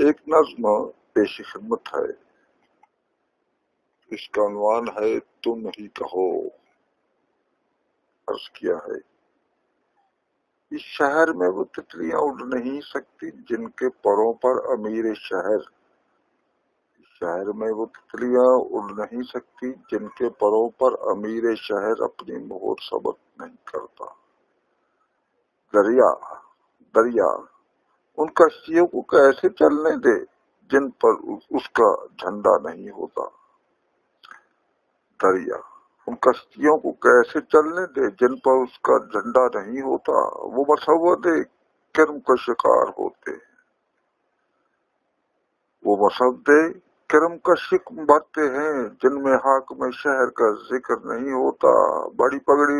ایک نظم پیش خدمت ہے، اس کا عنوان ہے تم ہی کہو۔ عرض کیا ہے، اس شہر میں وہ تتلیاں اڑ نہیں سکتی جن کے پروں پر امیر شہر، اس شہر میں وہ تتلیاں اڑ نہیں سکتی جن کے پروں پر امیر شہر اپنی مہر ثبت نہیں کرتا۔ دریا ان کشتیوں کو کیسے چلنے دے جن پر اس کا جھنڈا نہیں ہوتا۔ دریا ان کشتیوں کو کیسے چلنے دے جن پر اس کا جھنڈا نہیں ہوتا۔ وہ مسود کرم کا شکار ہوتے ہیں، وہ مسود کرم کا شکم بھرتے ہیں جن میں حاکم شہر کا ذکر نہیں ہوتا۔ بڑی پگڑی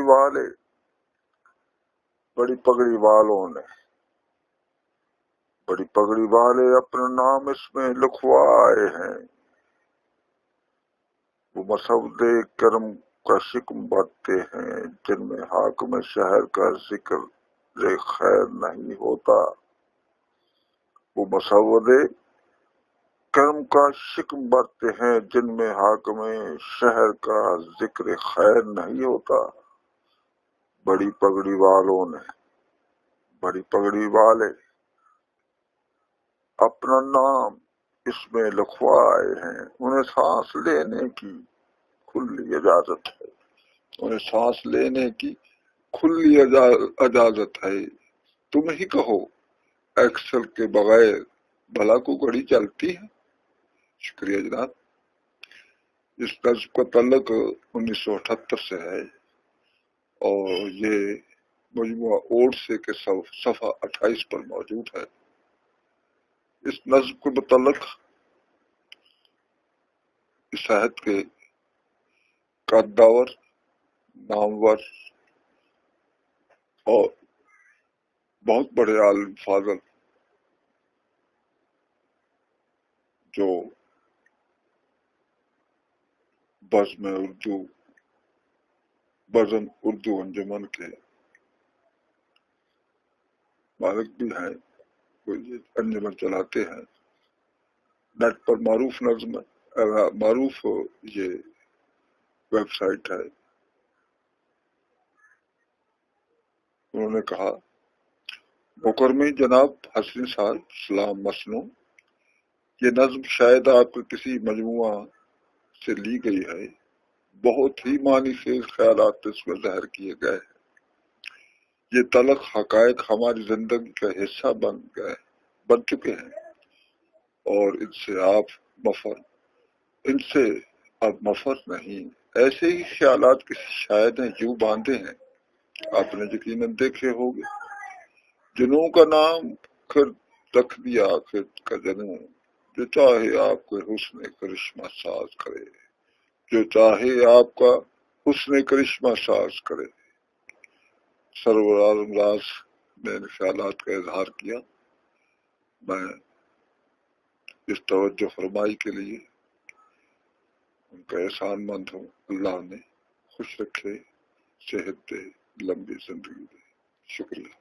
والے اپنا نام اس میں لکھوائے ہیں، وہ مسود کرم کا شکم بھرتے ہیں جن میں حاکم شہر کا ذکر خیر نہیں ہوتا۔ وہ مسود کرم کا شکم بھرتے ہیں جن میں حاکم شہر کا ذکر خیر نہیں ہوتا۔ بڑی پگڑی والے اپنا نام اس میں لکھوائے ہیں، انہیں سانس لینے کی کھلی اجازت ہے، انہیں سانس لینے کی کھلی اجازت ہے۔ تم ہی کہو ایکسل کے بغیر بھلا کو گڑی چلتی ہے۔ شکریہ جناب۔ اس نظم کا تعلق 1978 سے ہے اور یہ مجموعہ اوڈ سے کے صفحہ 28 پر موجود ہے۔ اس نظم کے متعلق اس صحت کے قداور، نامور اور بہت بڑے عالم فاضل جو بزم اردو انجمن کے مالک بھی ہیں، وہ یہ انجمن چلاتے ہیں، نیٹ پر معروف یہ ویب سائٹ ہے۔ انہوں نے کہا، مکرمی جناب حسین صاحب سلام مسنون، یہ نظم شاید آپ کے کسی مجموعہ سے لی گئی ہے، بہت ہی معنی سے خیالات اس میں ظاہر کیے گئے ہیں۔ یہ تلخ حقائق ہماری زندگی کا حصہ بن چکے ہیں اور ان سے اب مفر نہیں۔ ایسے ہی خیالات کسی شاعر نے یوں باندھے ہیں، آپ نے یقیناً دیکھے ہوں گے۔ جنوں کا نام پھر رکھ دیا آخر کا جنوں، جو چاہے آپ کو حسن کرشمہ ساز کرے، جو چاہے آپ کا حسن کرشمہ ساز کرے۔ سرور عالم راز نے ان خیالات کا اظہار کیا۔ میں اس توجہ فرمائی کے لیے ان کا احسان مند ہوں۔ اللہ نے خوش رکھے، صحت دے، لمبی زندگی دے۔ شکریہ۔